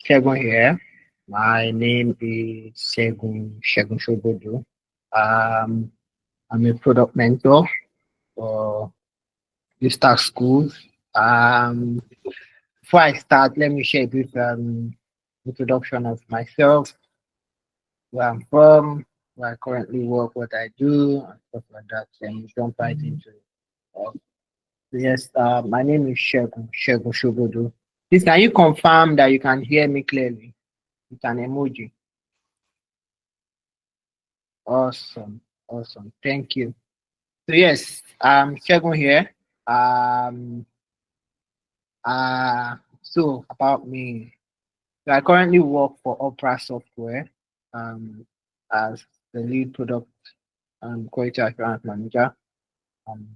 Shegun here. My name is Shegun Shobodu. Um, I'm a product mentor for the Stack School. Um, Before I start, let me share a brief introduction of myself, where I'm from, where I currently work, what I do, and stuff like that. Then jump right into it. Yes, my name is Shegun Shobodu. Please, can you confirm that you can hear me clearly with an emoji? Awesome, awesome. Thank you. So yes, Shegun here. Um, so about me, so I currently work for Opera Software, um, as the lead product quality assurance manager. Um,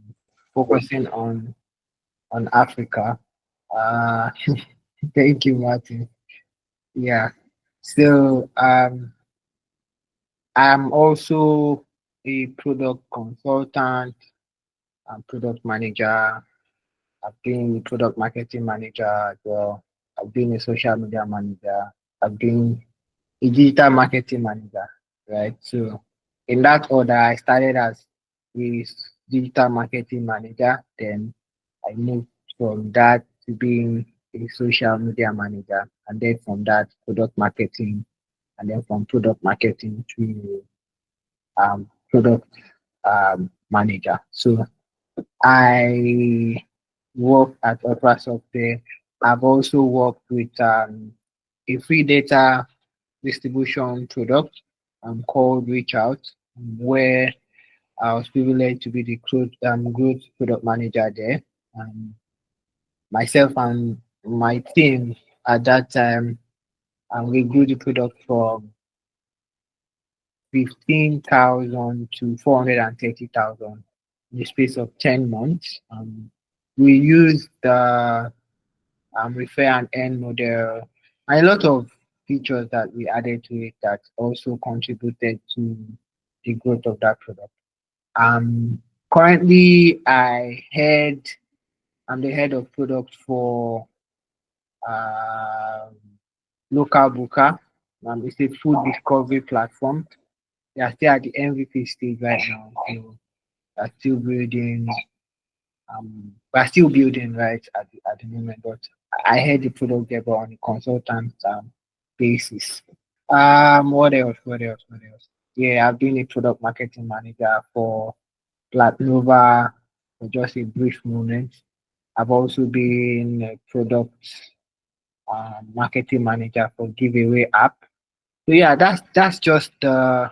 Focusing on Africa. Uh, thank you, Martin. Yeah. So I'm also a product consultant and product manager. I've been a product marketing manager as well. I've been a social media manager. I've been a digital marketing manager, right? So in that order, I started as a digital marketing manager. Then I moved from that to being a social media manager, and then from that, product marketing, and then from product marketing to product manager. So I work at Opera Software. I've also worked with a free data distribution product called Reach Out, where I was privileged to be the growth product manager there. Myself and my team at that time, we grew the product from 15,000 to 430,000 in the space of 10 months. We used the refer and earn model and a lot of features that we added to it that also contributed to the growth of that product. Currently, I'm the head of product for uh, Local Booker. It's a food discovery platform. They are still at the MVP stage right now. So are still building. We're still building right at the moment, but I had the product there, but on a consultant basis. What else? What else? What else? Yeah, I've been a product marketing manager for Platnova for just a brief moment. I've also been a product marketing manager for Giveaway app. So yeah, that's just the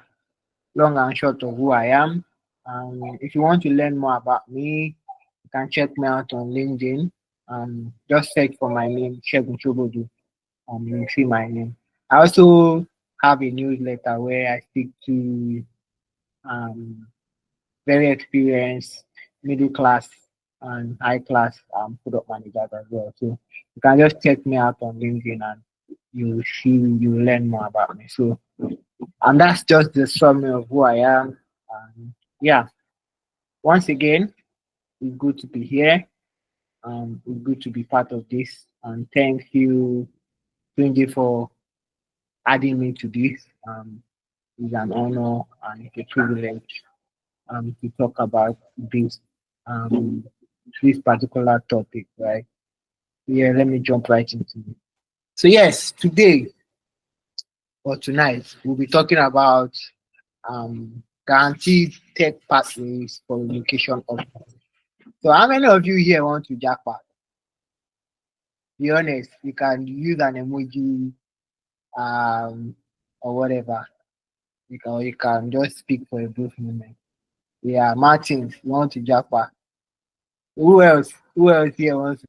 long and short of who I am. If you want to learn more about me, you can check me out on LinkedIn. Just search for my name, Shegun Chobodu. You'll see my name. I also have a newsletter where I speak to um, very experienced middle class and high class product managers as well. So you can just check me out on LinkedIn and you learn more about me. So and that's just the summary of who I am. Yeah, once again, it's good to be here. It's good to be part of this. And thank you, Tunji, for adding me to this. It's an honor and it's a privilege to talk about um, this particular topic, right? Yeah, let me jump right into it. So, yes, today or tonight, we'll be talking about guaranteed tech pathways for relocation options. So, how many of you here want to jackpot? Be honest, you can use an emoji um, or whatever. You can just speak for a brief moment. Yeah, Martin, you want to jackpot? Who else? Who else here wants to?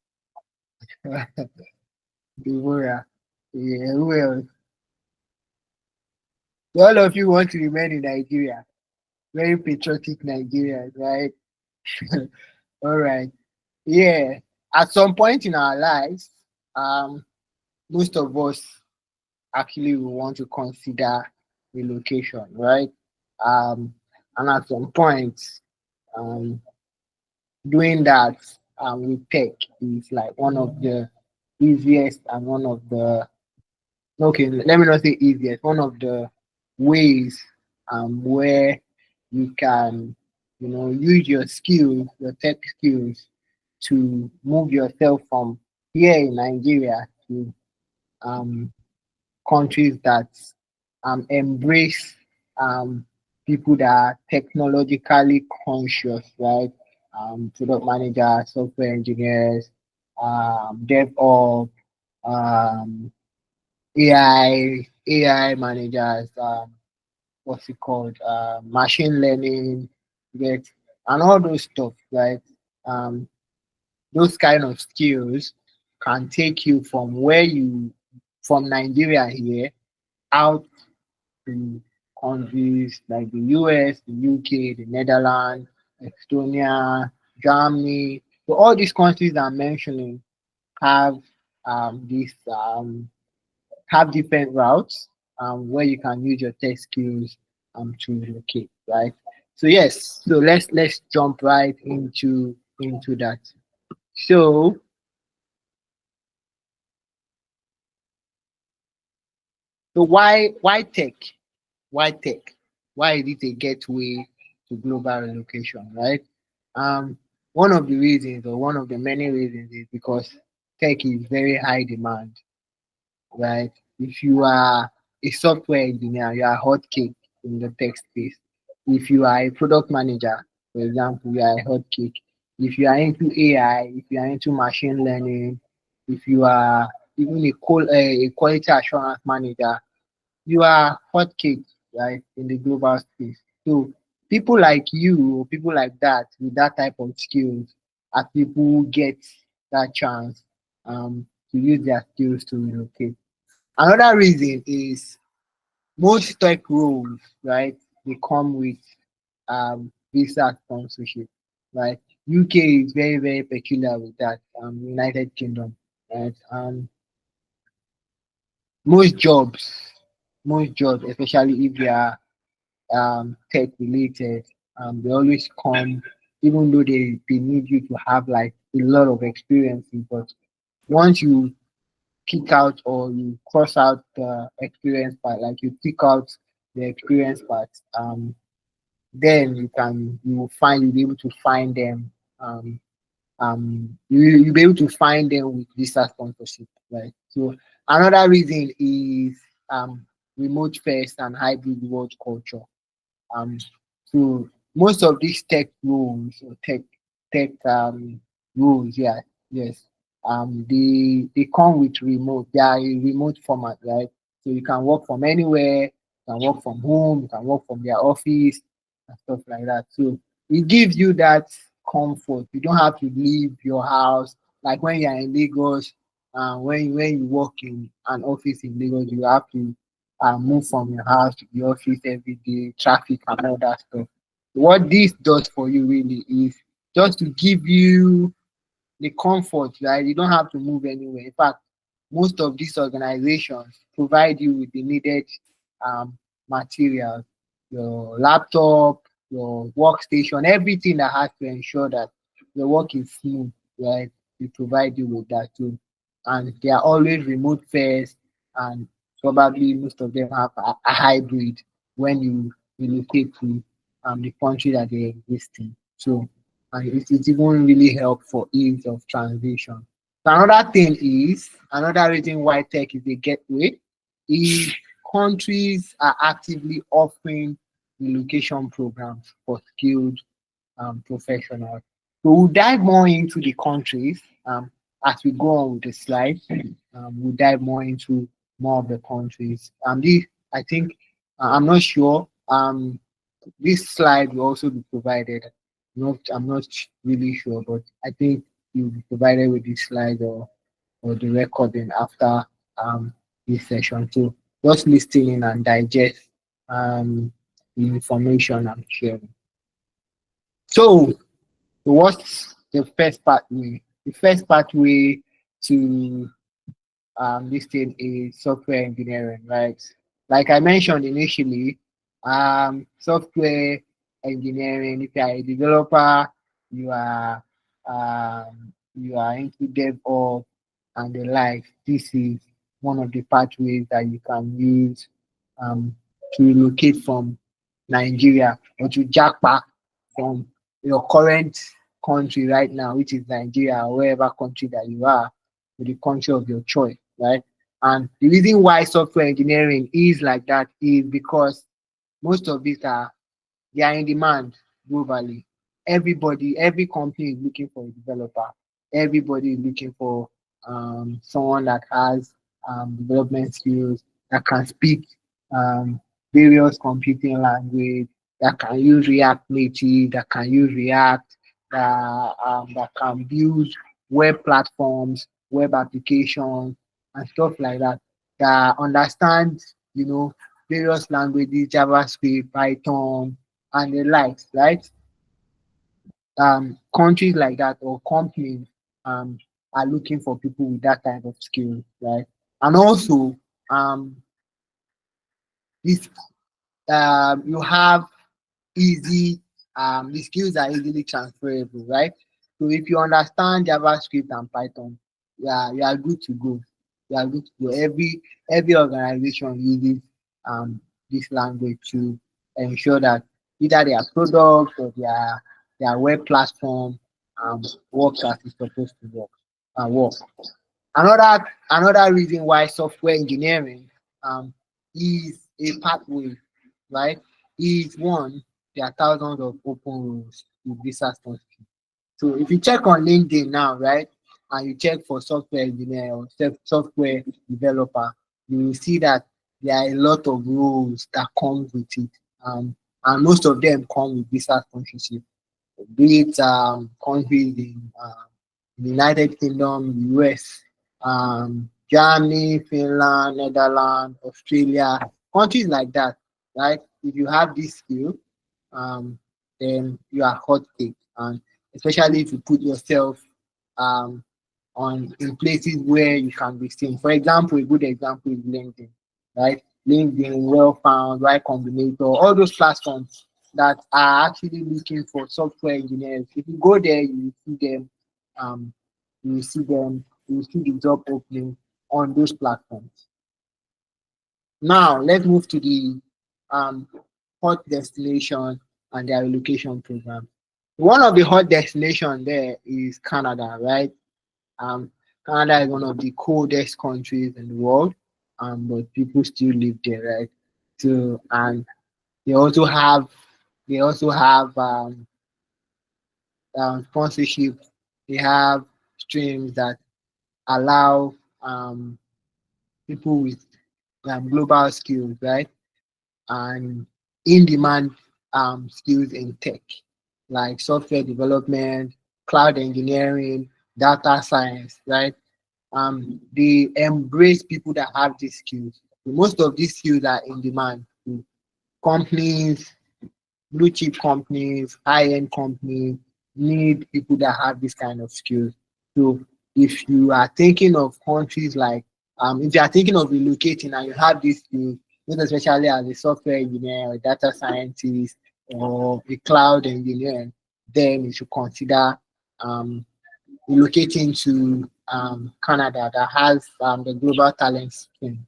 Deborah. Yeah, who else? All of you want to remain in Nigeria. Very patriotic Nigerians, right? All right. Yeah. At some point in our lives, um, most of us actually will want to consider relocation, right? Um, and at some point, um, doing that with tech is like one of the easiest and one of the Okay, let me not say easiest. One of the ways where you can, use your skills, your tech skills, to move yourself from here in Nigeria to um countries that embrace people that are technologically conscious, right? Product managers, software engineers, DevOps, um, AI managers, what's it called? Machine learning, get and all those stuff, right? Um, those kind of skills can take you from Nigeria here out to countries like the US, the UK, the Netherlands, Estonia, Germany. So all these countries that I'm mentioning have this have different routes where you can use your tech skills to relocate, right? So yes, so let's jump right into that. So why tech? Why tech? Why is it a gateway to global relocation, right? Um, one of the reasons, or one of the many reasons, is because tech is very high demand, right? If you are a software engineer, you are a hot cake in the tech space. If you are a product manager, for example, you are a hot cake. If you are into AI, if you are into machine learning, if you are even a quality assurance manager, you are hotcakes, right, in the global space. So people like you, or people like that with that type of skills, are people who get that chance to use their skills to relocate. Another reason is most tech roles, right, they come with visa sponsorship, right? UK is very, very peculiar with that. United Kingdom, right? Most jobs, most jobs, especially if they are tech related, they always come, even though they need you to have like a lot of experience. But once you kick out or you cross out the experience part, like you pick out the experience part, then you will find you'll be able to find them. You'll be able to find them with visa sponsorship, right? So another reason is remote first and hybrid work culture. um, so most of these tech roles or tech roles, yeah, yes, they come with remote. They are a remote format, right? So you can work from anywhere, you can work from home, you can work from their office and stuff like that. So it gives you that comfort. You don't have to leave your house. Like when you're in Lagos, when you work in an office in Lagos, you have to move from your house to the office every day, traffic and all that stuff. What this does for you really is just to give you the comfort, right? You don't have to move anywhere. In fact, most of these organizations provide you with the needed materials, your laptop, your workstation, everything that has to ensure that your work is smooth, right? They provide you with that too. And they are always remote first, and probably most of them have a hybrid when you relocate to the country that they exist in. So and it even really help for ease of transition. So another reason why tech is a gateway is countries are actively offering relocation programs for skilled professionals. So we'll dive more into the countries as we go on with the slide. We'll dive more into more of the countries. I think, I'm not sure. This slide will also be provided. I'm not really sure, but I think you'll be provided with this slide or the recording after this session. So just listen in and digest the information I'm sharing. So what's the first pathway? The first pathway to this thing is software engineering, right? Like I mentioned initially, software engineering, if you are a developer, you are you are into DevOps and the like. This is one of the pathways that you can use um, to relocate from Nigeria or to jackpot from your current country right now, which is Nigeria or wherever country that you are, to the country of your choice, right? And the reason why software engineering is like that is because most of these are they are in demand globally. Everybody, every company is looking for a developer. Everybody is looking for someone that has development skills, that can speak um, various computing language, that can use React Native, that can use React, that can build web platforms, web applications, and stuff like that. That understand, various languages, JavaScript, Python, and the likes, right? Countries like that or companies um, are looking for people with that kind of skill, right? And also, um, this you have easy the skills are easily transferable, right? So if you understand JavaScript and Python, yeah, you are good to go. You are good to go. Every organization uses this language to ensure that either their product or their web platform works as it's supposed to work. Another reason why software engineering is a pathway, right? Is one, there are thousands of open roles with visa sponsorship. So if you check on LinkedIn now, right, and you check for software engineer or software developer, you will see that there are a lot of roles that come with it, and most of them come with visa sponsorship, be it countries in the United Kingdom, US, Germany, Finland, Netherlands, Australia, countries like that, right? If you have this skill, um, then you are hot cake, and especially if you put yourself um, on in places where you can be seen. For example, a good example is LinkedIn, right? LinkedIn, Well Found, Y Combinator, all those platforms that are actually looking for software engineers. If you go there, you will see them. Um, you will see them. You will see the job opening on those platforms. Now, let's move to the um, hot destination and their relocation program. One of the hot destinations there is Canada, right? Um, Canada is one of the coldest countries in the world, but people still live there, right? So, and they also have they also have sponsorship. They have streams that allow people with global skills, right? And in-demand skills in tech, like software development, cloud engineering, data science, right? They embrace people that have these skills. Most of these skills are in demand. Companies, blue chip companies, high end companies need people that have this kind of skills. So if you are thinking of countries like, if you are thinking of relocating and you have these skills, most especially as a software engineer or a data scientist or a cloud engineer, then you should consider um, relocating to Canada that has the global talent scheme.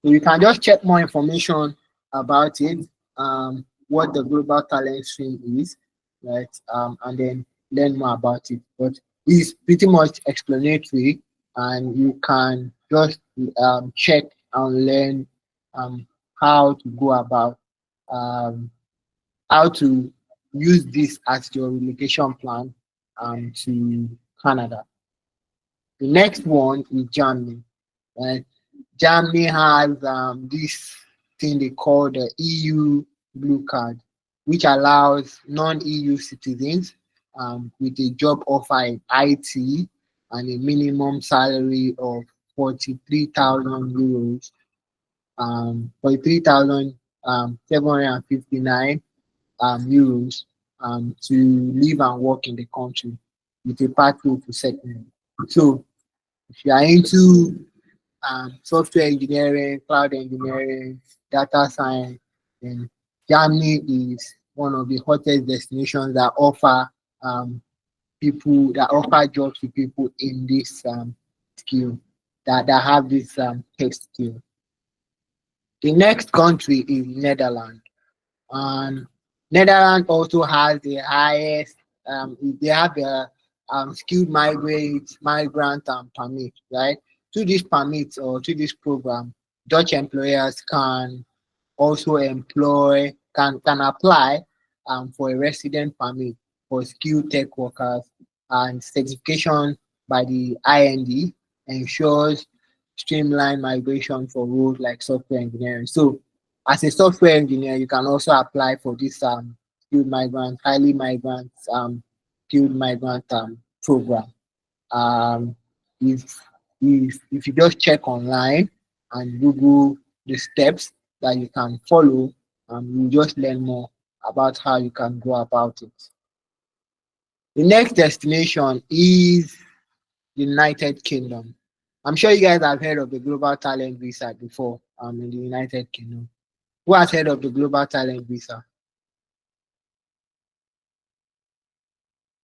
So you can just check more information about it, what the global talent stream is, right? And then learn more about it. But it's pretty much explanatory, and you can just check and learn um, how to go about um, how to use this as your relocation plan to Canada. The next one is Germany. Right? Germany has this thing they call the EU Blue Card, which allows non-EU citizens with a job offer in IT and a minimum salary of 43,000 euros, 43,759 euros to live and work in the country with a pathway to settlement. So if you are into software engineering, cloud engineering, data science, and Germany is one of the hottest destinations that offer jobs to people in this skill that have this tech skill. The next country is Netherlands, and Netherlands also has the highest. They have the skilled migrant permit, right? Through this permit or through this program, Dutch employers can also can apply for a resident permit for skilled tech workers, and certification by the IND ensures streamlined migration for roles like software engineering. So as a software engineer, you can also apply for this highly migrant skilled migrant program. Um, if if you just check online and Google the steps that you can follow, you just learn more about how you can go about it. The next destination is the United Kingdom. I'm sure you guys have heard of the Global Talent Visa before in the United Kingdom. Who has heard of the Global Talent Visa?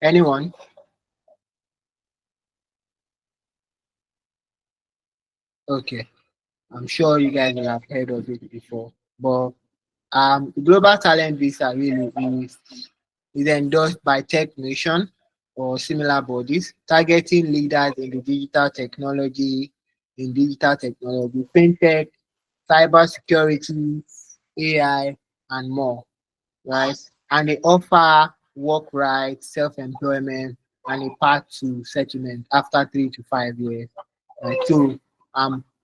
Anyone? Okay. I'm sure you guys will have heard of it before. But the Global Talent Visa really is endorsed by Tech Nation or similar bodies, targeting leaders in digital technology, fintech, cybersecurity, AI, and more, right? And they offer work rights, self-employment, and a path to settlement after 3 to 5 years. Right? So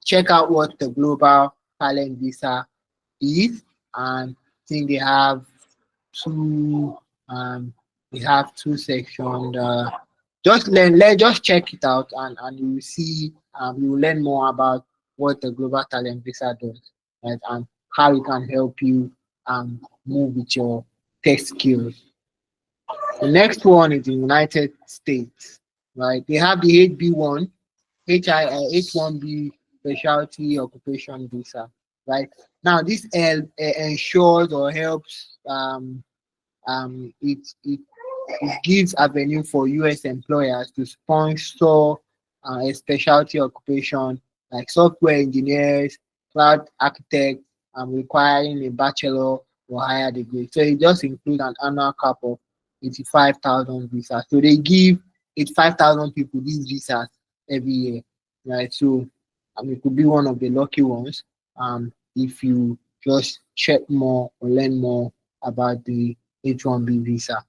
check out what the Global Talent Visa is, and I think two um they have two sections. Just check it out, and you will see you will learn more about what the Global Talent Visa does, right, and how it can help you move with your tech skills. The next one is the United States, right? They have the H1B specialty occupation visa, right? Now this ensures or helps it gives avenue for US employers to sponsor a specialty occupation like software engineers, cloud architects, requiring a bachelor or higher degree. So it just includes an annual cap of 85,000 visas. So they give 85,000 people these visas every year, right? So it could be one of the lucky ones if you just check more or learn more about the H1B visa.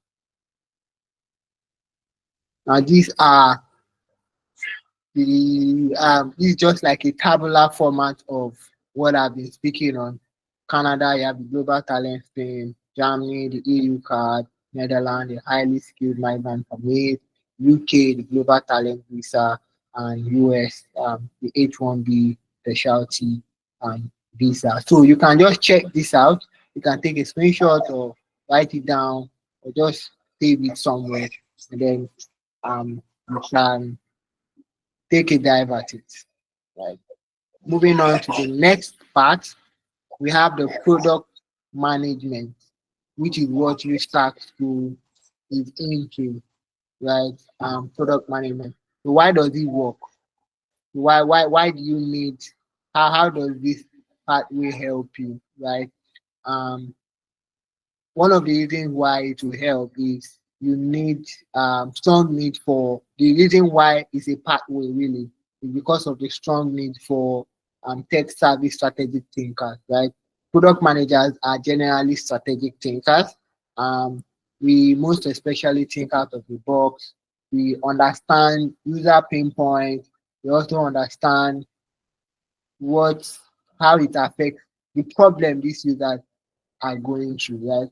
Now these are this is just like a tabular format of what I've been speaking on. Canada, you have the global talent Spain, Germany, the EU card, Netherlands, the highly skilled migrant permit, UK, the global talent visa, and US, the H1B specialty visa. So you can just check this out. You can take a screenshot or write it down or just save it somewhere, and then you can take a dive at it. Right. Moving on to the next part, we have the product management, which is what you start school is into, right? Product management. So why does it work? Why do you need? How does this pathway help you, right? Um, One of the reasons why it will help is you need strong need for the reason why it's a pathway really is because of the strong need for tech savvy strategic thinkers, right? Product managers are generally strategic thinkers. Um, we most especially think out of the box. We understand user pain points. We also understand what how it affects the problem these users are going through, right?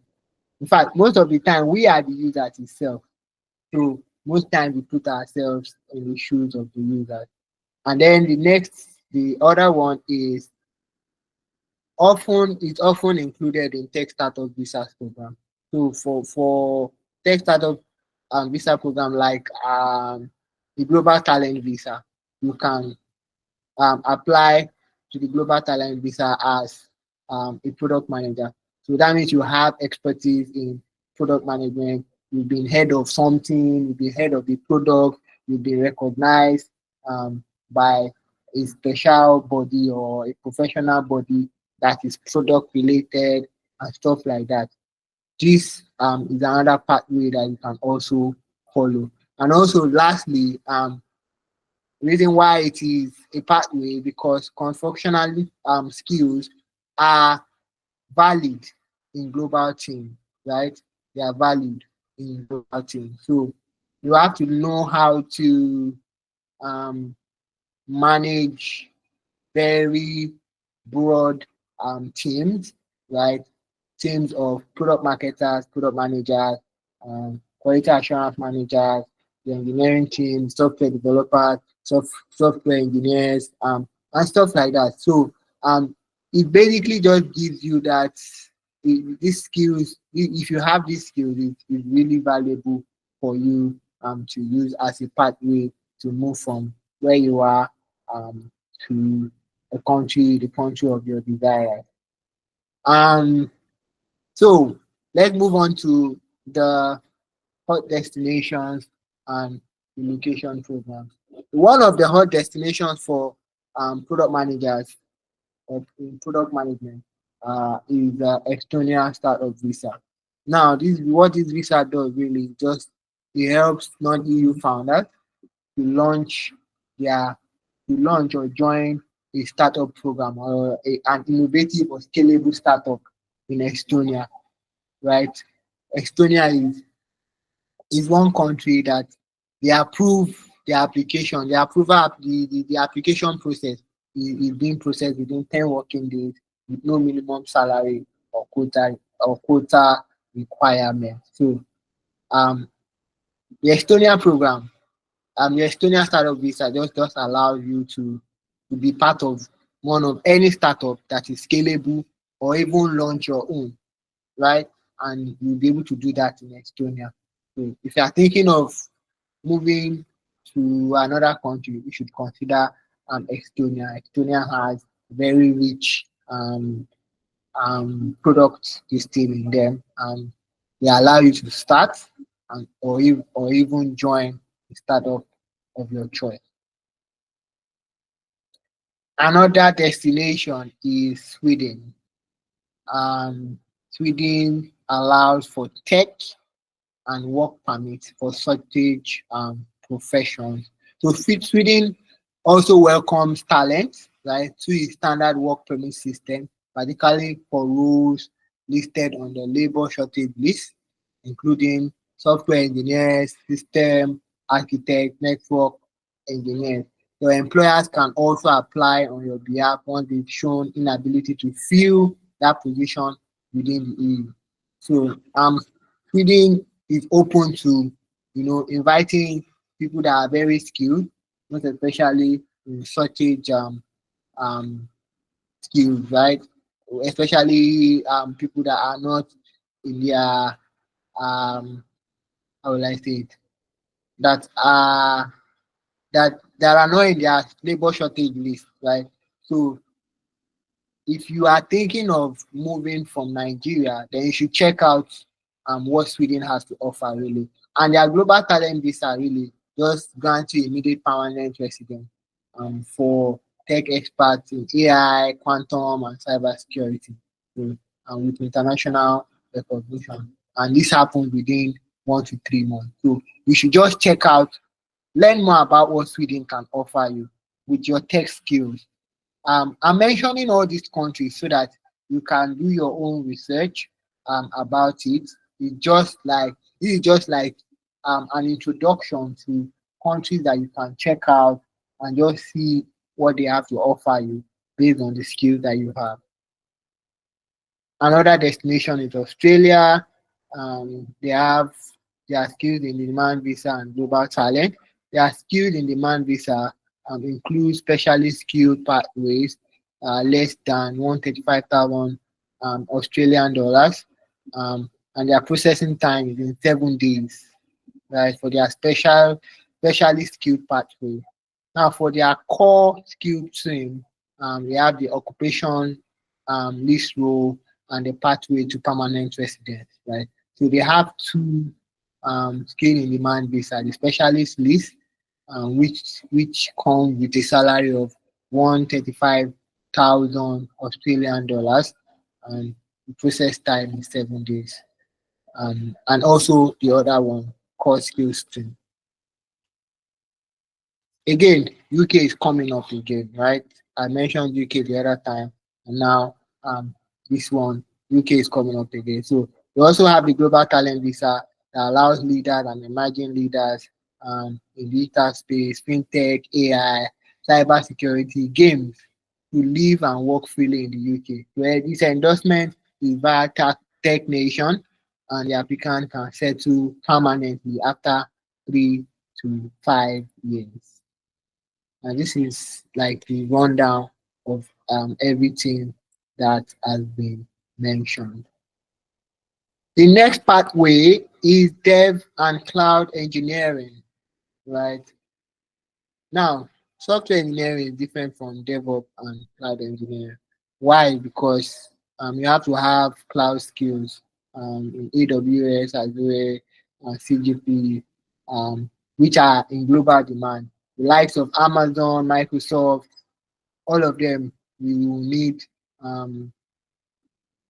In fact, most of the time we are the users itself. So most times we put ourselves in the shoes of the users. And then the other one is often included in tech startup visa program. So for tech startup visa program like the global talent visa, you can apply to the global talent visa as a product manager. So that means you have expertise in product management. You've been head of something. You've been head of the product. You've been recognized by a special body or a professional body that is product related and stuff like that. This is another pathway that you can also follow. And also, lastly, reason why it is a pathway because constructional skills are valid in global team, right? They are valid in global team. So you have to know how to um, manage very broad teams, right? Teams of product marketers, product managers, quality assurance managers, the engineering team, software developers, software engineers, and stuff like that. So it basically just gives you that these skills, if you have these skills, it's really valuable for you to use as a pathway to move from where you are um, to the country of your desire. Um, so let's move on to the hot destinations and relocation programs. One of the hot destinations for product managers in product management is the Estonia startup visa. Now, this what this visa does really just it helps non-EU founders to launch their to launch or join a startup program or an innovative or scalable startup in Estonia, right? Estonia is one country that they approve the application, the application process is being processed within 10 working days with no minimum salary or quota requirement. So um the Estonia program, the Estonia startup visa just allows you to be part of one of any startup that is scalable or even launch your own, right? And you'll be able to do that in Estonia. So if you are thinking of moving to another country, you should consider Estonia. Estonia has very rich products still in them, and they allow you to start or even join a startup of your choice. Another destination is Sweden. Sweden allows for tech and work permits for such professions. So Sweden also welcomes talent, right, to its standard work permit system, particularly for roles listed on the labor shortage list, including software engineers, system architect, network engineers. Your employers can also apply on your behalf once they've shown inability to fill that position within the EU. So Sweden is open to inviting people that are very skilled, most especially in shortage um, skills, right? Especially people that are not in their how will I say it that are that are not in their labor shortage list, right? So if you are thinking of moving from Nigeria, then you should check out what Sweden has to offer really. And their global talent visa really just grant you immediate permanent residence for tech experts in AI, quantum, and cybersecurity, so, and with international recognition. And this happens within 1 to 3 months. So you should just check out, learn more about what Sweden can offer you with your tech skills. I'm mentioning all these countries so that you can do your own research about it. This is just like an introduction to countries that you can check out and just see what they have to offer you based on the skills that you have. Another destination is Australia. They have their skills in demand visa and global talent. Their skills in demand visa include specially skilled pathways less than 135,000 Australian dollars, and their processing time is in 7 days, right? For their specially skilled pathway. Now, for their core skilled team, we have the occupation list role and the pathway to permanent residence, right? So they have two skill in demand visa, the specialist list, which come with a salary of 135,000 Australian dollars, and the process time is 7 days. And also the other one, core skills stream. Again, UK is coming up again, right? I mentioned UK the other time, and now this one, UK is coming up again. So we also have the global talent visa that allows leaders and emerging leaders in digital space, fintech, AI, cybersecurity, games to live and work freely in the UK. Where this endorsement is via Tech Nation, and the applicant can settle permanently after 3 to 5 years. And this is like the rundown of everything that has been mentioned. The next pathway is dev and cloud engineering, right? Now, software engineering is different from DevOps and cloud engineering. Why? Because you have to have cloud skills in AWS, Azure, CGP, which are in global demand. The likes of Amazon, Microsoft, all of them, you will need um,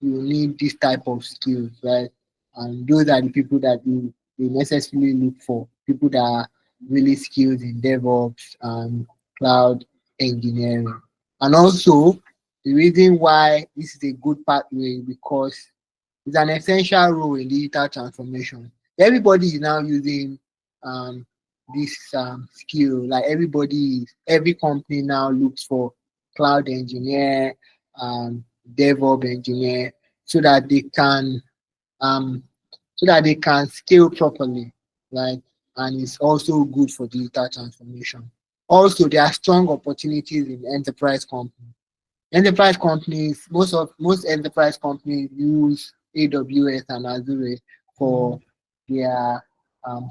you will need this type of skills, right? And those are the people that you necessarily look for. People that are really skilled in DevOps and cloud engineering. And also, the reason why this is a good pathway because it's an essential role in digital transformation. Everybody is now using um, this skill. Like every company now looks for cloud engineer, DevOps engineer, so that they can um, scale properly, right? And it's also good for digital transformation. Also, there are strong opportunities in enterprise companies. Enterprise companies, most enterprise companies use AWS and Azure for their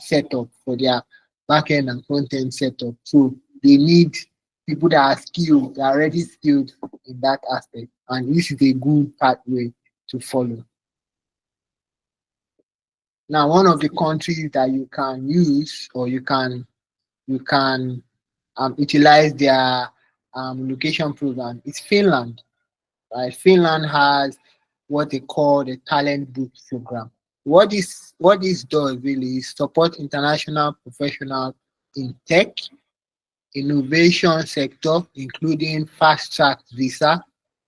setup, for their backend and front end setup. So they need people that are skilled, that are already skilled in that aspect. And this is a good pathway to follow. Now, one of the countries that you can use or you can utilize their location program is Finland. Right? Finland has what they call the talent boost program. What this does really is support international professionals in tech, innovation sector, including fast track visa,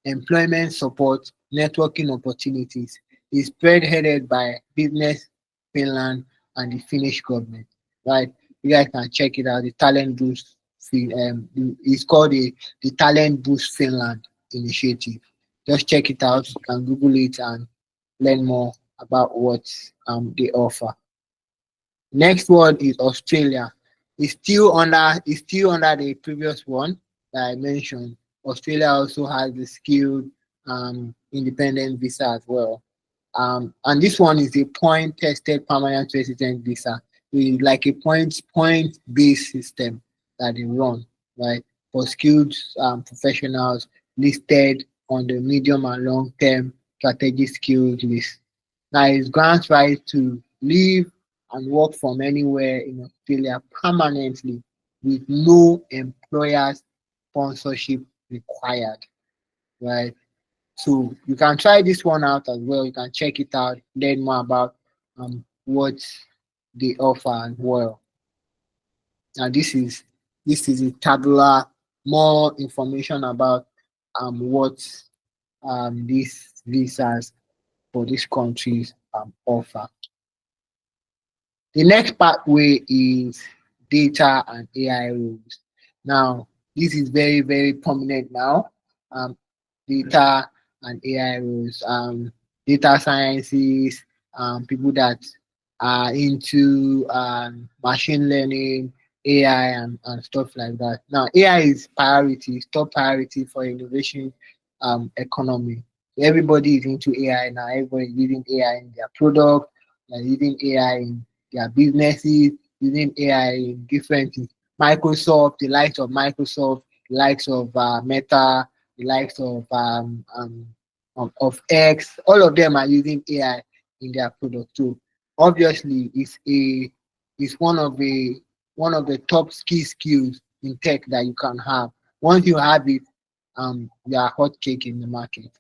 employment support, networking opportunities, is spearheaded by Business Finland and the Finnish government. Right? You guys can check it out. The Talent Boost, it's called the Talent Boost Finland initiative. Just check it out. You can Google it and learn more about what they offer. Next one is Australia. It's still under the previous one that I mentioned. Australia also has the skilled independent visa as well. And this one is a point tested permanent resident visa. It's like a point based system that they run, right? For skilled professionals listed on the medium and long term strategic skills list. Now it grants right to live and work from anywhere in Australia permanently with no employer's sponsorship required, right? So you can try this one out as well. You can check it out, learn more about what they offer as well. Now this is a tabular, more information about what these visas for these countries offer. The next pathway is data and AI rules. Now, this is very, very prominent now. Um, Data and AI rules, data sciences, people that are into machine learning, AI, and stuff like that. Now, AI is priority, it's top priority for innovation economy. Everybody is into AI now. Everybody is using AI in their product, they're using AI in their businesses, using AI in different things. Microsoft, the likes of Microsoft, the likes of Meta, the likes of X, all of them are using AI in their product too. Obviously, it's one of the top key skills in tech that you can have. Once you have it, you are hot cake in the market.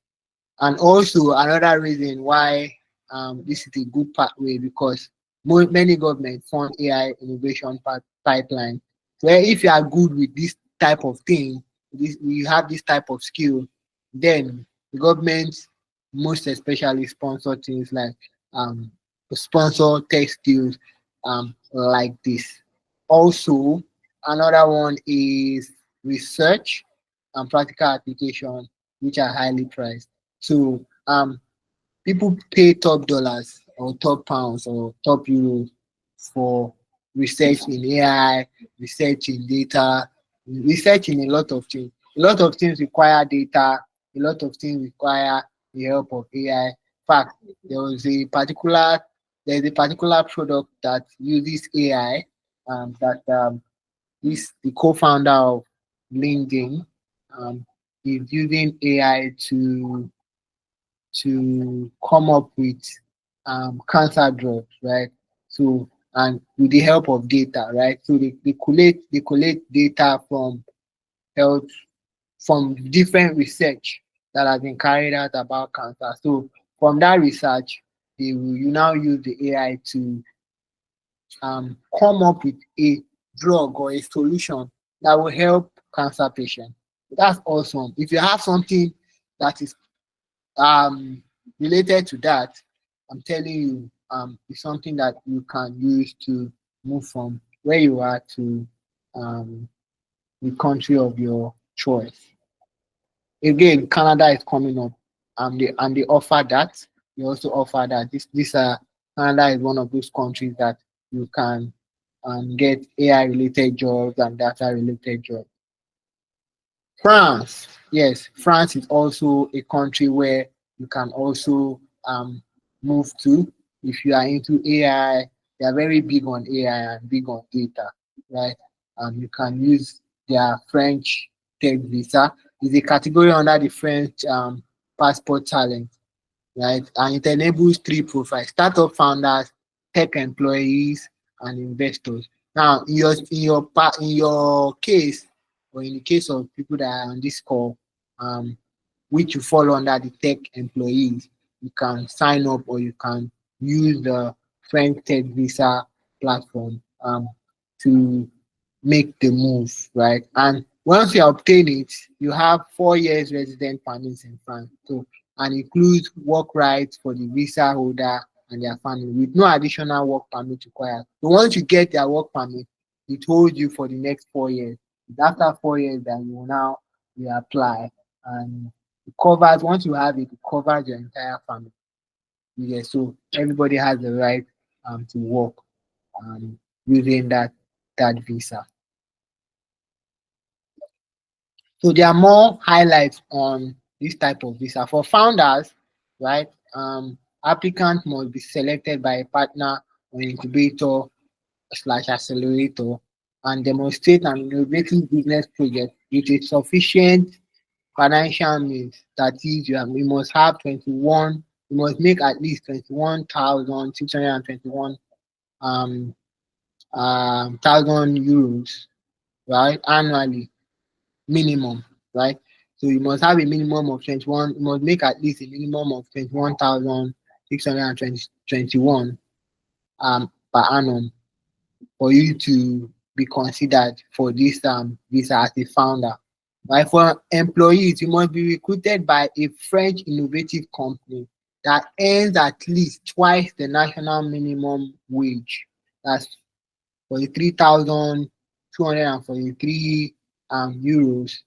And also another reason why this is a good pathway because many governments fund AI innovation pipeline. Where if you are good with this type of thing, you have this type of skill, then the government most especially sponsor things like um, sponsor tech skills like this. Also, another one is research and practical application, which are highly priced. So people pay top dollars or top pounds or top euros for research in AI, research in data, research in a lot of things. A lot of things require data, a lot of things require the help of AI. In fact, there's a particular product that uses AI that this the co-founder of LinkedIn is using AI to come up with cancer drugs, right? So and with the help of data, right? So they collect data from health from different research that has been carried out about cancer. So from that research, they will you now use the AI to come up with a drug or a solution that will help cancer patients. That's awesome. If you have something that is um related to that, I'm telling you, it's something that you can use to move from where you are to um the country of your choice. Again, Canada is coming up, and they offer that. They also offer that this Canada is one of those countries that you can get AI related jobs and data related jobs. France, yes, France is also a country where you can also move to if you are into AI. They are very big on AI and big on data, right? You can use their French tech visa. It's a category under the French passport talent, right? And it enables three profiles: startup founders, tech employees, and investors. Now, in your case, or in the case of people that are on this call, um, which you fall under the tech employees, you can sign up or you can use the French Tech Visa platform to make the move, right? And once you obtain it, you have 4 years resident permits in France. So and includes work rights for the visa holder and their family with no additional work permit required. So once you get their work permit, it holds you for the next 4 years. It's after 4 years that you will now reapply and it covers once you have it, it covers your entire family. Yeah, so everybody has the right to work um, using that visa. So there are more highlights on this type of visa. For founders, right, applicant must be selected by a partner or incubator slash accelerator and demonstrate an innovative business project with a sufficient financial means. That is, you must have 21, you must make at least 21,621 um, thousand euros, right, annually minimum, right? So you must have a minimum of 21, you must make at least a minimum of 21,621 per annum for you to be considered for this visa as a founder. Right? For employees, you must be recruited by a French innovative company that earns at least twice the national minimum wage. That's 43,243 euros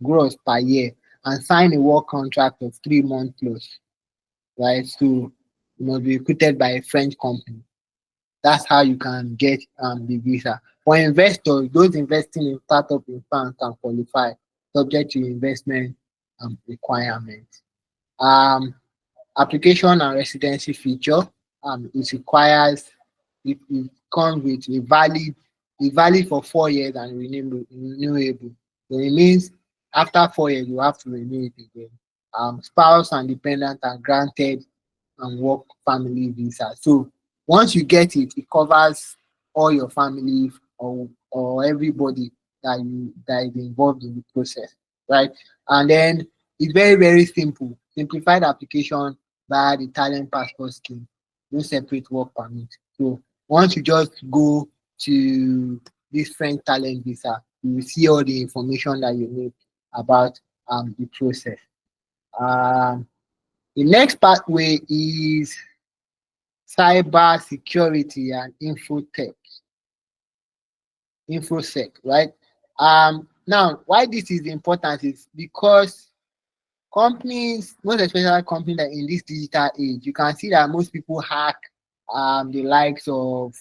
gross per year and sign a work contract of 3 months plus, right? So you must be recruited by a French company. That's how you can get the visa. For investors, those investing in startup in France can qualify subject to investment requirements. Um, Application and residency feature. It requires it comes with a valid for 4 years and renewable. So it means after 4 years you have to renew it again. Spouse and dependent are granted and work family visa. So once you get it, it covers all your family or everybody that is involved in the process, right? And then it's very, very simple. Simplified application via the talent passport scheme. No separate work permit. So once you just go to this French talent visa, you will see all the information that you need about the process. Um, the next pathway is cyber security and infosec, right? Now why this is important is because companies, most especially companies that in this digital age, you can see that most people hack the likes of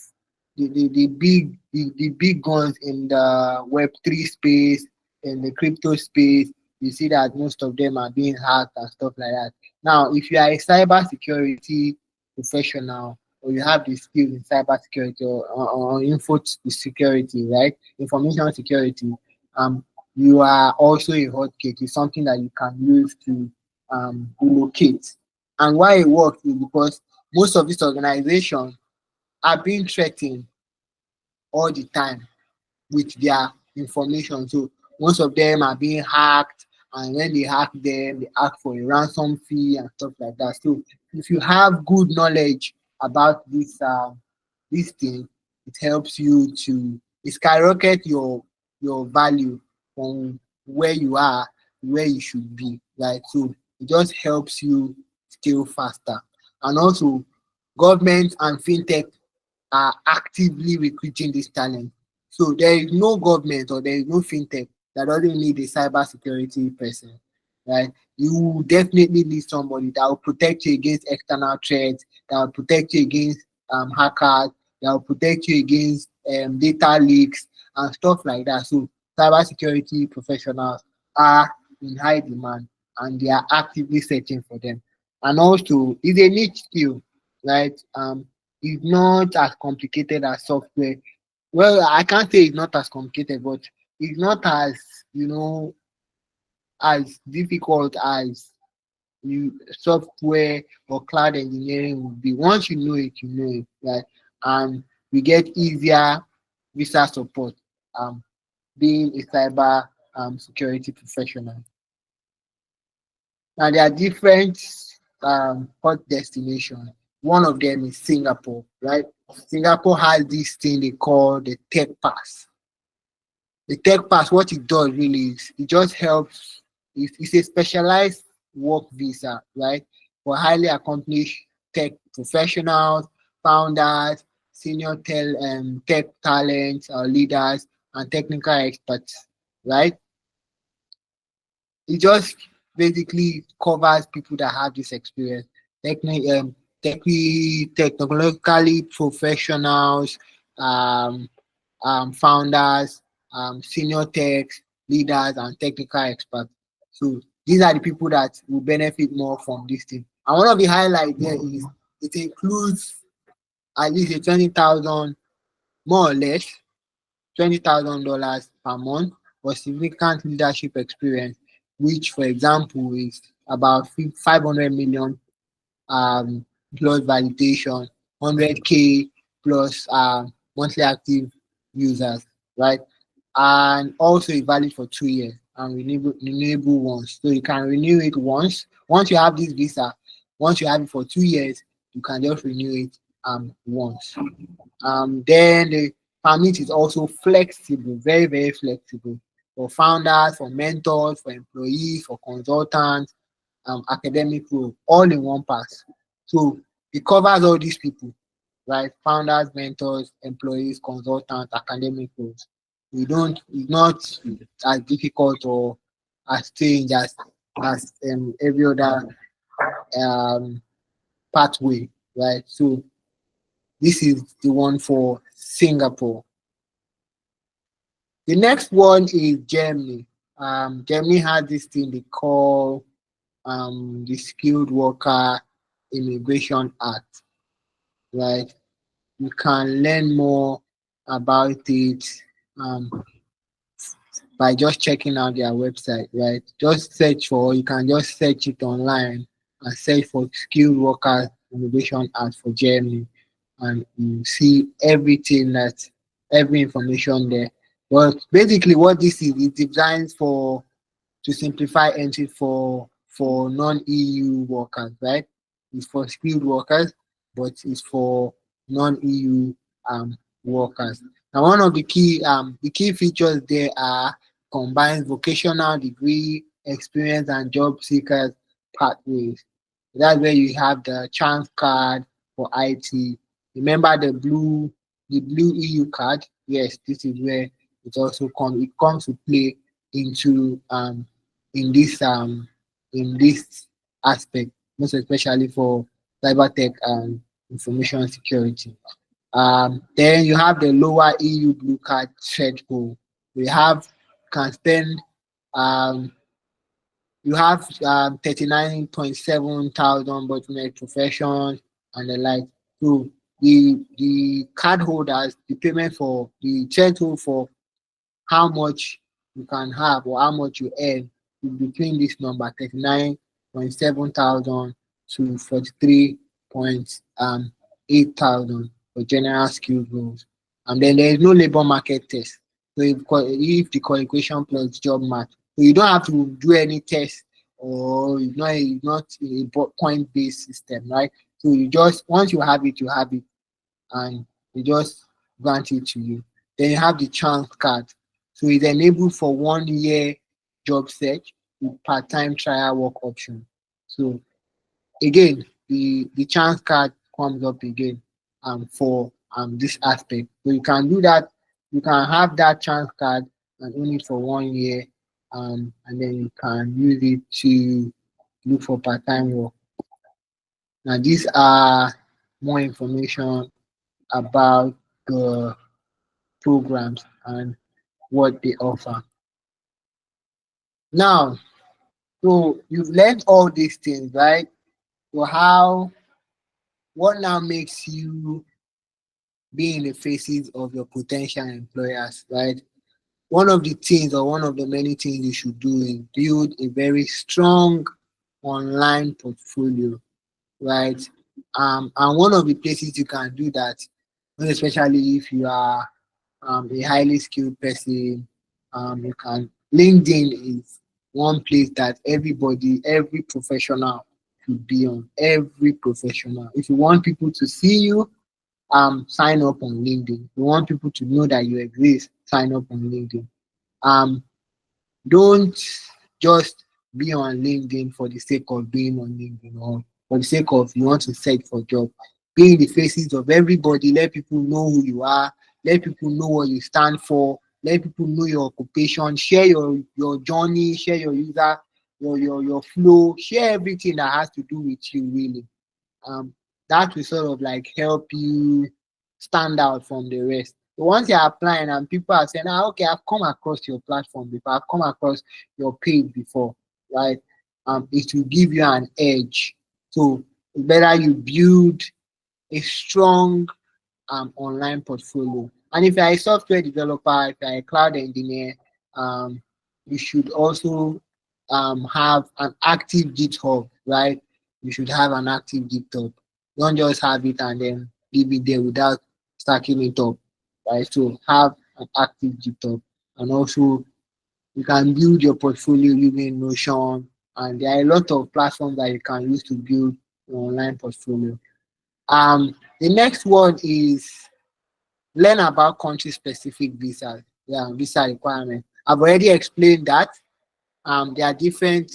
the big guns in the Web3 space, in the crypto space. You see that most of them are being hacked and stuff like that. Now, if you are a cyber security professional or you have the skills in cyber security or info security, right? Information security, you are also a hot cake. It's something that you can use to relocate. And why it works is because most of these organizations are being threatened all the time with their information. So most of them are being hacked, and when they hack them, they ask for a ransom fee and stuff like that. So if you have good knowledge about this thing, it helps you to skyrocket your value from where you are to where you should be. Right. So it just helps you scale faster. And also government and fintech are actively recruiting this talent. So there is no government or there is no fintech that doesn't need a cyber security person, right? You definitely need somebody that will protect you against external threats, that will protect you against hackers, that will protect you against data leaks and stuff like that. So cyber security professionals are in high demand and they are actively searching for them. And also, it's a niche skill, right? It's not as complicated as software. Well, I can't say it's not as complicated, but it's not as as difficult as you software or cloud engineering would be. Once you know it, right? And we get easier visa support. Um, being a cyber security professional. Now there are different hot destinations. One of them is Singapore, right? Singapore has this thing they call the tech pass. The tech pass, what it does really is it just helps. It's a specialized work visa, right? For highly accomplished tech professionals, founders, tech talents, leaders, and technical experts, right? It just basically covers people that have this experience. Technologically professionals, um, founders, senior techs, leaders, and technical experts. So these are the people that will benefit more from this thing. And one of the highlights there is it includes at least a 20,000, more or less $20,000 per month for significant leadership experience, which, for example, is about 500 million plus validation, 100K plus monthly active users, right? And also it's valid for 2 years and renewable once. So you can renew it once. Once you have this visa, once you have it for 2 years, you can just renew it once. Then the permit is also flexible, very, very flexible for founders, for mentors, for employees, for consultants, academic role, all in one pass. So it covers all these people, right? Founders, mentors, employees, consultants, academic roles. It's not as difficult or as strange as every other um, pathway, right? So this is the one for Singapore. The next one is Germany. Germany has this thing they call the Skilled Worker Immigration Act, right? You can learn more about it um, by just checking out their website, right? Just search for, you can just search it online and search for Skilled Worker Immigration Act for Germany, and you see everything every information there. But basically, what this is designed for to simplify entry for non-EU workers, right? It's for skilled workers, but it's for non-EU workers. Now, one of the key features there are combines vocational degree, experience, and job seekers pathways. That's where you have the chance card for IT. Remember the blue EU card? Yes, this is where it comes to play into in this um in this aspect, most especially for cyber tech and information security. Then you have the lower EU blue card threshold. We have can spend um you have 39.7 thousand bottleneck professions and the like. So the card holders, the payment for the threshold for how much you can have or how much you earn is between this number 39.7 thousand to 43.8 thousand for general skills roles. And then there is no labor market test. So if the qualification plus job match, so you don't have to do any test, or it's not a point based system, right? So you just once you have it, and they just grant it to you. Then you have the chance card. So it's enabled for 1 year job search with part-time trial work option. So again, the chance card comes up again for this aspect. So you can do that, you can have that chance card and own it for 1 year, and then you can use it to look for part-time work. Now these are more information about the programs and what they offer. Now, so you've learned all these things, right? So what now makes you be in the faces of your potential employers, right? One of the things or one of the many things you should do is build a very strong online portfolio, right? And one of the places you can do that, especially if you are a highly skilled person. You can LinkedIn is one place that every professional should be on. Every professional. If you want people to see you, sign up on LinkedIn. If you want people to know that you exist, sign up on LinkedIn. Um, don't just be on LinkedIn for the sake of being on LinkedIn, or for the sake of you want to search for job. Be in the faces of everybody. Let people know who you are. Let people know what you stand for. Let people know your occupation. Share your journey. Share your user, your flow. Share everything that has to do with you, really. um, that will sort of like help you stand out from the rest. So once you're applying and people are saying, okay, I've come across your platform before, I've come across your page before, right? It will give you an edge. So it's better you build a strong online portfolio. And if you're a software developer, if you're a cloud engineer, um, you should also have an active GitHub, right? You should have an active GitHub. Don't just have it and then leave it there without stacking it up, right? So have an active GitHub, and also you can build your portfolio using Notion, and there are a lot of platforms that you can use to build your online portfolio. The next one is learn about country specific visas, yeah, visa requirements. I've already explained that. There are different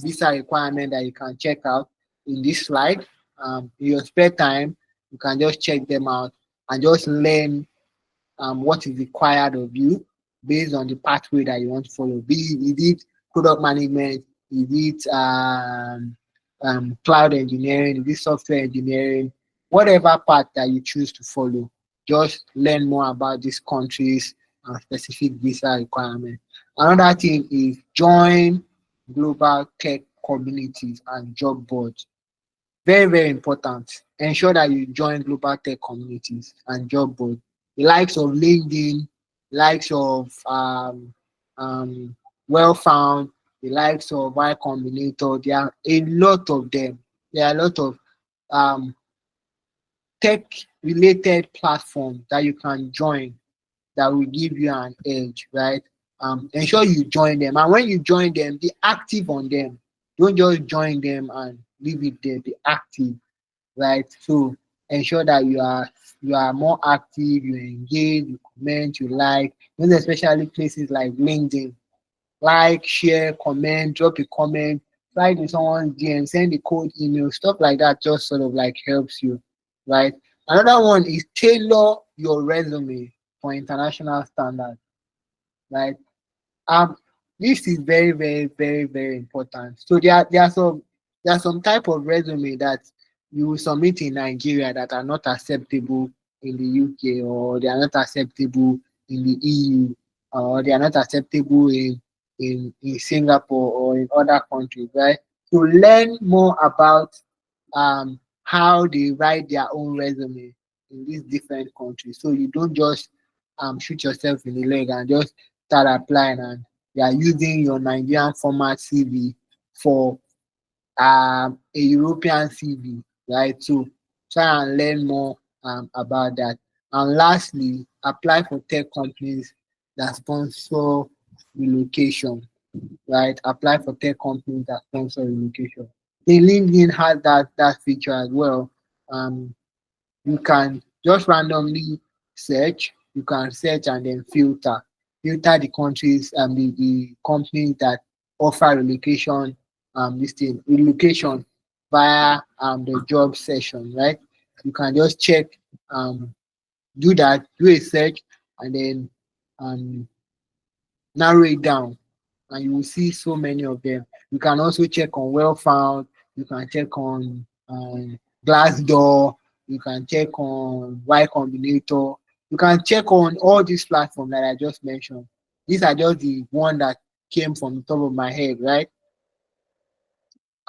visa requirements that you can check out in this slide. In your spare time, you can just check them out and just learn what is required of you based on the pathway that you want to follow. Is it product management? Is it cloud engineering? Is it software engineering? Whatever path that you choose to follow, just learn more about these countries and specific visa requirements. Another thing is join global tech communities and job boards. Very, very important. Ensure that you join global tech communities and job boards. The likes of LinkedIn, likes of Well Found, the likes of Y Combinator. There are a lot of them. There are a lot of um, tech related platforms that you can join that will give you an edge, right? Ensure you join them, and when you join them, be active on them. Don't just join them and leave it there. Be active, right? So ensure that you are more active, you engage, you comment, you like. Most especially places like LinkedIn. Like, share, comment, drop a comment, slide in someone's DM, send a cold email, stuff like that just sort of like helps you, right? Another one is tailor your resume for international standards, right? Um, this is very, very, very, very important. So there are some type of resume that you will submit in Nigeria that are not acceptable in the UK, or they are not acceptable in the EU, or they are not acceptable in Singapore or in other countries, right? To learn more about how they write their own resume in these different countries, so you don't just shoot yourself in the leg and just start applying, and you are using your Nigerian format CV for a European CV, right? So try and learn more about that. And lastly, apply for tech companies that sponsor relocation, right? Apply for tech companies that sponsor relocation. The LinkedIn has that feature as well. Um, you can just randomly search. You can search and then filter the countries and the companies that offer relocation via the job session, right? You can just check, um do that, do a search, and then um narrow it down, and you will see so many of them. You can also check on Well Found, you can check on Glassdoor, you can check on Y Combinator, you can check on all these platforms that I just mentioned. These are just the one that came from the top of my head, right?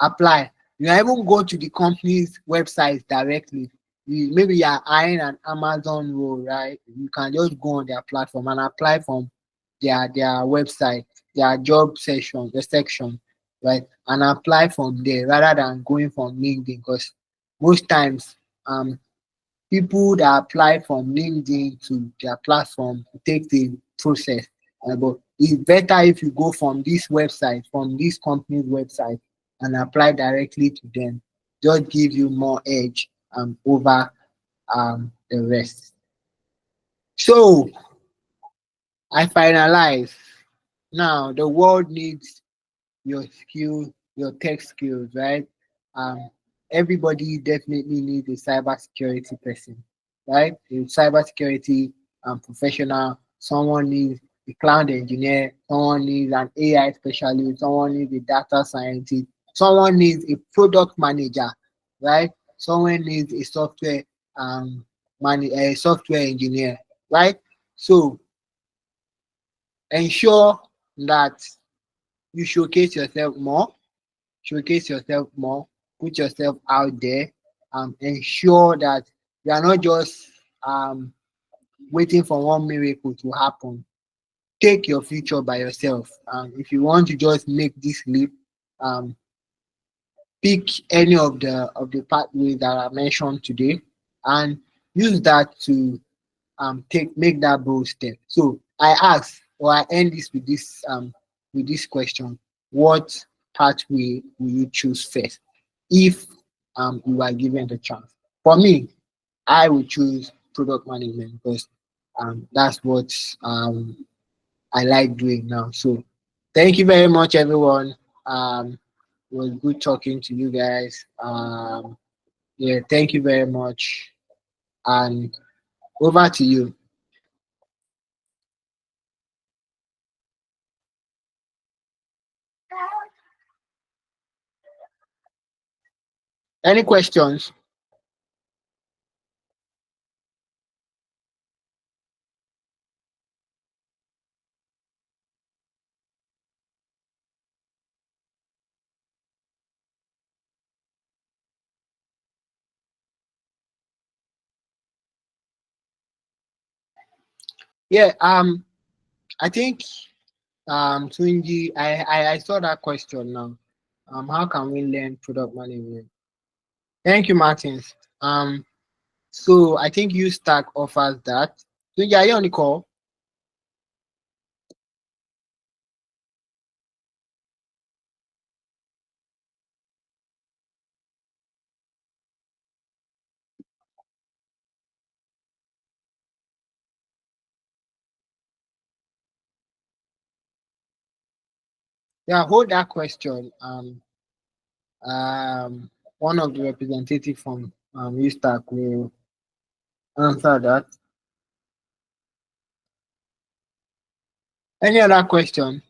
Apply. You can even go to the company's website directly. Maybe you are eyeing an Amazon role, right? You can just go on their platform and apply from their website, their job section, right? And apply from there rather than going from LinkedIn, because most times um people that apply from LinkedIn to their platform take the process. But it's better if you go from this website, from this company's website, and apply directly to them. Just give you more edge over the rest. So I finalize. Now the world needs your skill, your tech skills, right? Um, Everybody definitely needs a cybersecurity person, right? A cybersecurity professional. Someone needs a cloud engineer. Someone needs an AI specialist. Someone needs a data scientist. Someone needs a product manager, right? Someone needs a um, a software engineer, right? So ensure that you showcase yourself more, put yourself out there, ensure that you are not just um, waiting for one miracle to happen. Take your future by yourself. If you want to just make this leap, um, pick any of the pathways that I mentioned today, and use that to make that bold step. So I ask, or I end this with this question: what pathway will you choose first if you are given the chance? For me, I would choose product management, because that's what I like doing now. So thank you very much, everyone. It was good talking to you guys. Yeah, thank you very much, and over to you. Any questions? Yeah, I think Tunji, I saw that question now. How can we learn product management? Thank you, Martins. So I think you stack offers that. Tunji, are you on the call? Yeah, hold that question. One of the representative from USTAC will answer that. Any other question?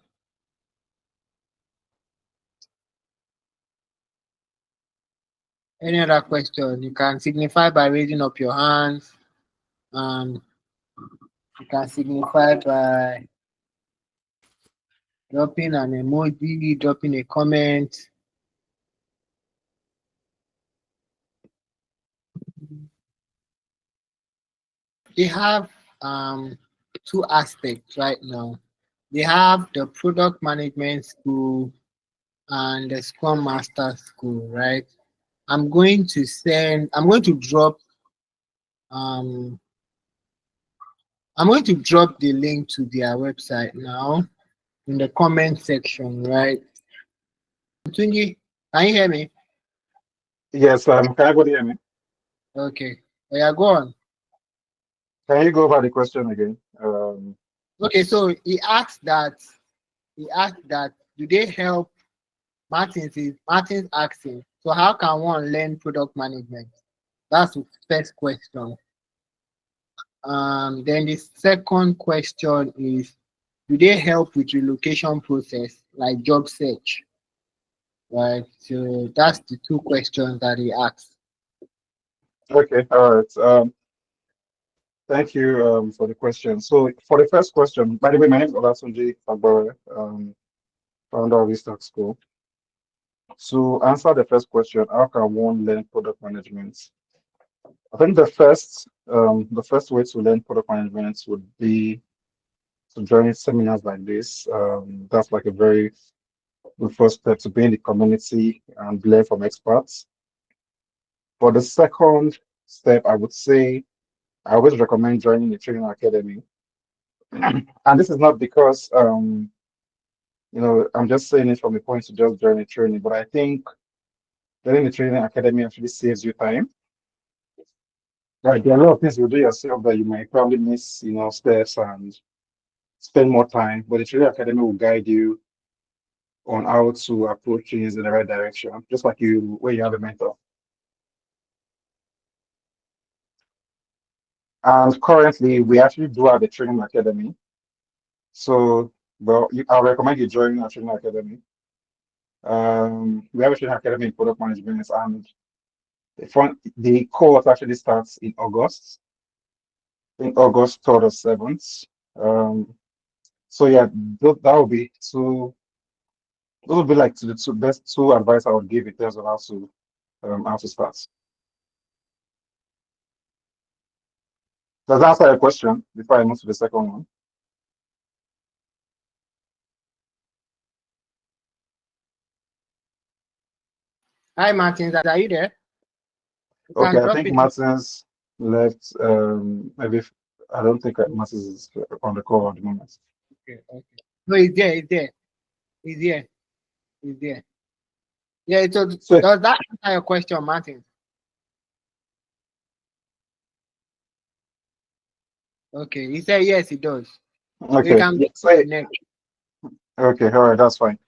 Any other question? You can signify by raising up your hands. Um, you can signify by dropping an emoji, dropping a comment. They have two aspects right now. They have the product management school and the Scrum Master school, right? I'm going to drop um I'm going to drop the link to their website now in the comment section, right? Tunji, can you hear me? Yes, can everybody hear me? Okay. Oh, yeah, go on. Can you go over the question again? Okay, so he asked that do they help Martin's asking. So how can one learn product management? That's the first question. Then the second question is, do they help with relocation process like job search? Right. So that's the two questions that he asked. okay, all right. Thank you for the question. So for the first question, by the way, my name is Olatunji Fagbore, founder of Eastern School. To answer the first question, how can one learn product management? I think the first way to learn product management would be to join seminars like this. That's like a very good first step to be in the community and learn from experts. For the second step, I would say I always recommend joining a training academy. And this is not because I'm just saying it from a point to just join a training, but I think joining the training academy actually saves you time. Right, there are a lot of things you do yourself that you might probably miss, steps and spend more time, but the training academy will guide you on how to approach things in the right direction, just like you where you have a mentor. And currently, we actually do have a training academy. So, well, I recommend you join our training academy. We have a training academy in product management, and the course actually starts in August 3rd or 7th. Um, so yeah, that would be those would be like the two best two advice I would give in terms of how to start. Does that answer your question before I move to the second one? Hi Martins, are you there? You Okay, can I drop think it. Martin's left. Maybe I don't think Martin's is on the call at the moment. Okay, okay. No, he's there, he's there, he's here, he's there. Yeah, so So does that answer your question, Martin? Okay, he said yes, it does. So you okay, can go so to the next. okay, all right, that's fine.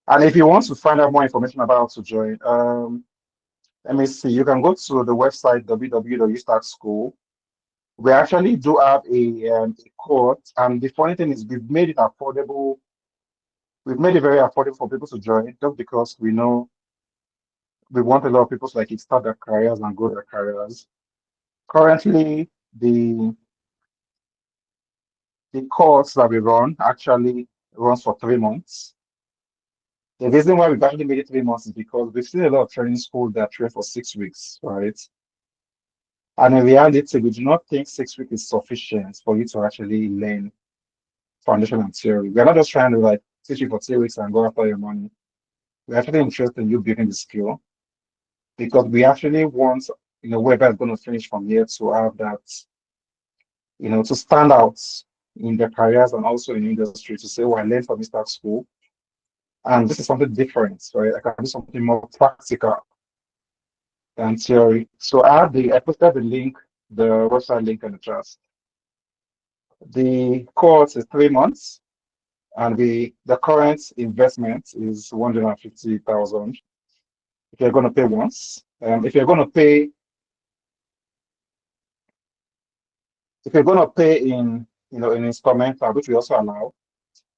And if you want to find out more information about how to join, let me see. You can go to the website www.ustartschool. We actually do have a course, and the funny thing is we've made it affordable. We've made it very affordable for people to join, just because we know we want a lot of people to like start their careers and grow their careers. Currently, the course that we run actually runs for 3 months. The reason why we've actually made it 3 months is because we've seen a lot of training schools that train for 6 weeks, right? And in reality, we do not think 6 weeks is sufficient for you to actually learn foundation and theory. We're not just trying to like teach you for 2 weeks and go after your money. We're actually interested in you building the skill because we actually want, whoever is going to finish from here to have that, to stand out in their careers and also in industry to say, well, I learned from Mr. School. And this is something different, right? I can do something more practical than theory. So I posted the link, the website link in the chat. The course is 3 months. And the current investment is 150,000 if you're going to pay once. If you're going to pay, if you're going to pay in, in installmental, which we also allow,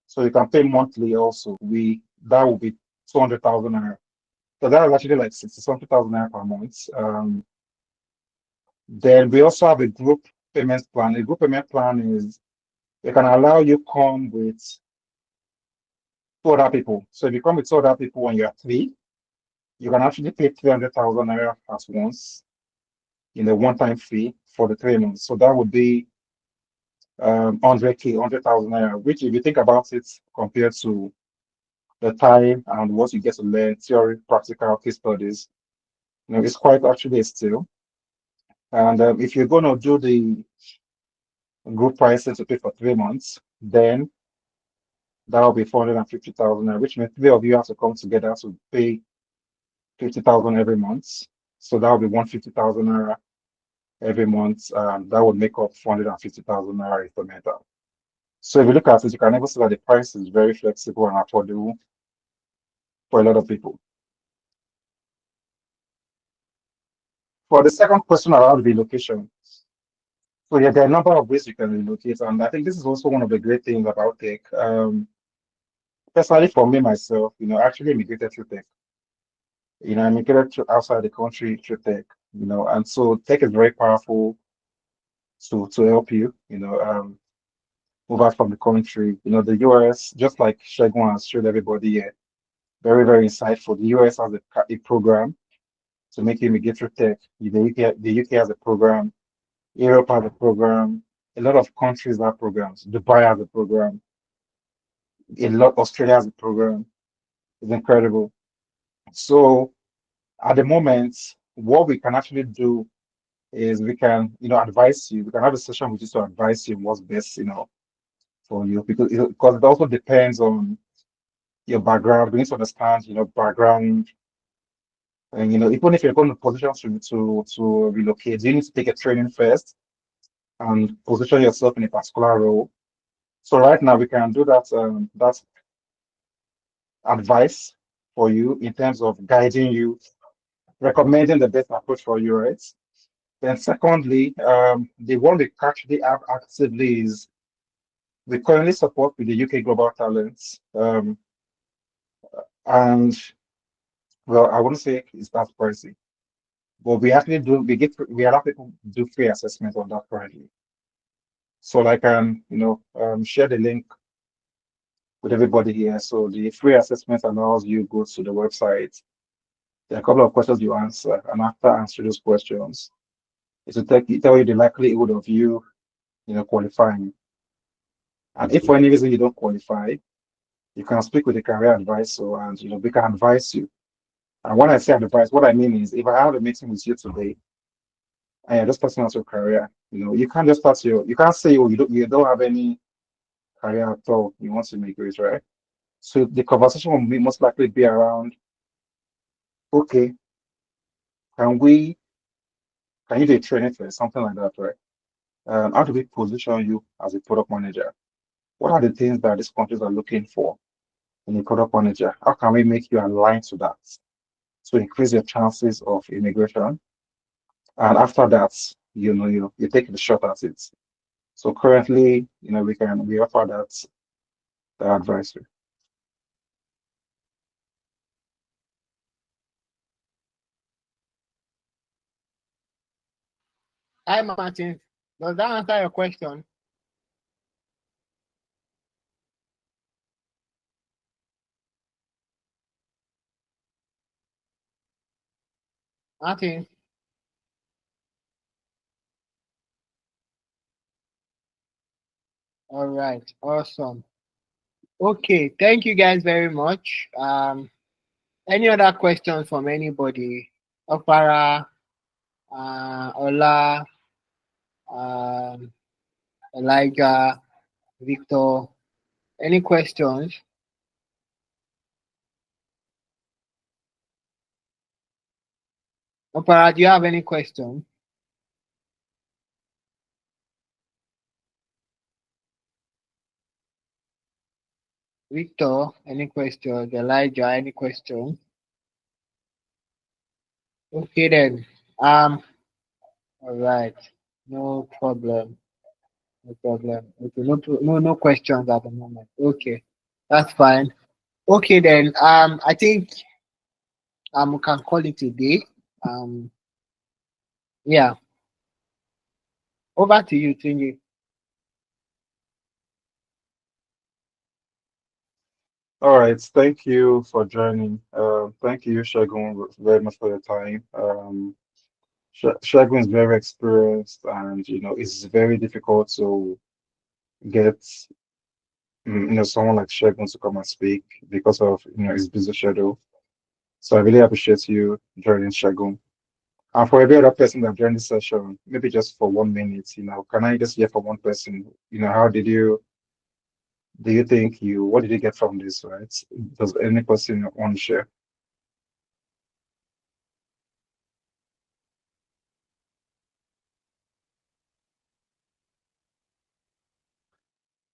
so you can pay monthly also. That will be 200,000 naira. So that is actually like 60 something thousand naira per month. Then we also have a group payment plan. A group payment plan is it can allow you come with two other people. So if you come with two other people when you're three, you can actually pay 300,000 naira at once in a one-time fee for the 3 months. So that would be 100K, 100,000 naira, which if you think about it compared to the time and what you get to learn, theory, practical case studies, it's quite actually a steal. And if you're going to do the group pricing to pay for 3 months, then that will be 450,000 naira, which means three of you have to come together to pay 50,000 every month. So that will be 150,000 naira every month. That would make up 450,000 naira instrumental. So if you look at it, you can never see that the price is very flexible and affordable for a lot of people. For the second question around relocation, so yeah, there are a number of ways you can relocate, and I think this is also one of the great things about tech. Personally, for me myself, I actually immigrated through tech. I immigrated to outside the country through tech. And so tech is very powerful to help you. Move out from the country. The US, just like Shegun has showed everybody here, very very insightful. The US has a program to make you immigrate through tech. The UK has a program. Europe has a program. A lot of countries have programs. Dubai has a program. Australia has a program. It's incredible. So at the moment, what we can actually do is we can, advise you. We can have a session with you to advise you what's best, for you because it also depends on your background. We need to understand, background, and even if you're going to position to relocate, you need to take a training first and position yourself in a particular role. So right now we can do that. That advice for you in terms of guiding you, recommending the best approach for you, right? Then secondly, the one we actually have actively is we currently support with the UK Global Talents. And well, I wouldn't say it's that pricey, but we actually do we allow people to do free assessment on that currently. So I can, share the link with everybody here. So the free assessment allows you go to the website. There are a couple of questions you answer, and after answering those questions, it will tell you the likelihood of you, qualifying. And if for any reason you don't qualify, you can speak with a career advisor, and we can advise you. And when I say advice, what I mean is if I have a meeting with you today and you're just starting out your career, you can't just you can't say, oh, you don't have any career at all. You want to migrate, right? So the conversation will most likely be around, okay, can we can you do a training first, something like that, right? How do we position you as a product manager? What are the things that these countries are looking for in a product manager? How can we make you align to that to increase your chances of immigration? And after that, you take the shot at it. So currently, we offer that the advisory. Hi, Martin. Does that answer your question? Martin. All right. Awesome. Okay. Thank you guys very much. Any other questions from anybody? Opara, Ola, um, Elijah, Victor. Any questions? Opara, do you have any questions? Victor, any questions? Elijah, any questions? Okay then. All right. No problem. No problem. Okay. No questions at the moment. Okay. That's fine. Okay then. I think we can call it a day. Um, yeah. Over to you, Tingy. All right, thank you for joining. Thank you, Shagun, very much for your time. Shagun is very experienced, and it's very difficult to get someone like Shagun to come and speak because of his busy schedule. So I really appreciate you joining, Shagun. And for every other person that joined this session, maybe just for 1 minute, can I just hear from one person? How do you think what did you get from this, right? Does any person want to share?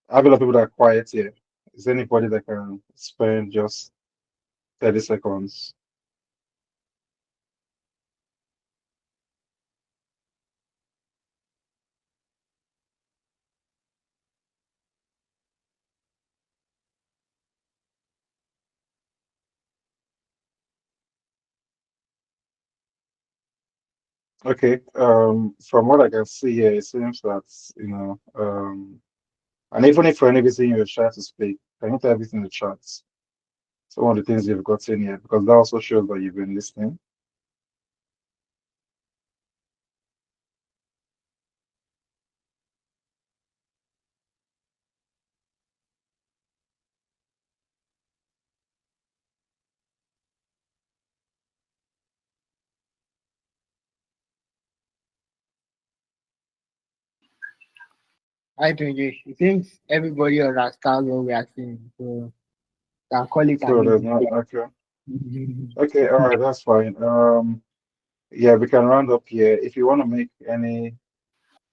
I have a lot of people that are quiet here. Is there anybody that can spend just 30 seconds? Okay. From what I can see here, it seems that, and even if for any reason you're shy to speak, can you tell everything in the chat? Some of the things you've gotten here, because that also shows that you've been listening. I think it seems everybody understands what we are saying, so can call it an So there's not, okay. Okay, all right, that's fine. Yeah, we can round up here. If you want to make any,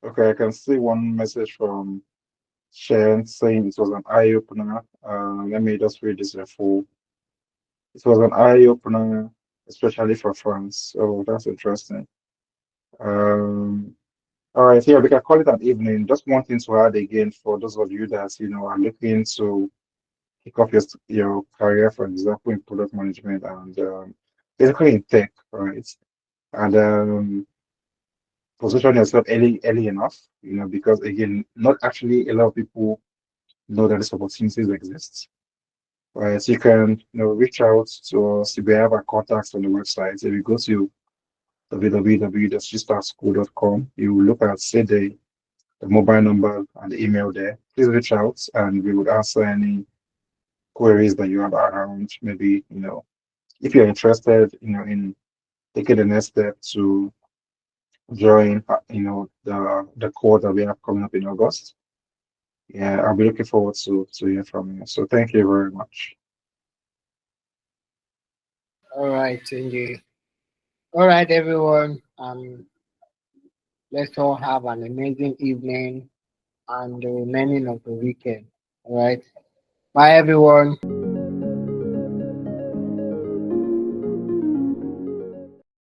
okay, I can see one message from Sharon saying it was an eye opener. Let me just read this in full. It was an eye opener, especially for France. So that's interesting. Um, all right, yeah, we can call it an evening. Just one thing to add again for those of you that are looking to kick off your career, for example, in product management and basically in tech, right? And position yourself early enough, because again, not actually a lot of people know that these opportunities exist. Right, so you can reach out to us. We have our contacts on the website. If you go to www.gstartschool.com, you will look at say the mobile number and the email there. Please reach out and we would answer any queries that you have around maybe, if you're interested, in taking the next step to join, the course that we have coming up in August. Yeah, I'll be looking forward to hear from you. So thank you very much. All right, Tingy. All right, everyone. Let's all have an amazing evening and the remaining of the weekend. All right. Bye, everyone.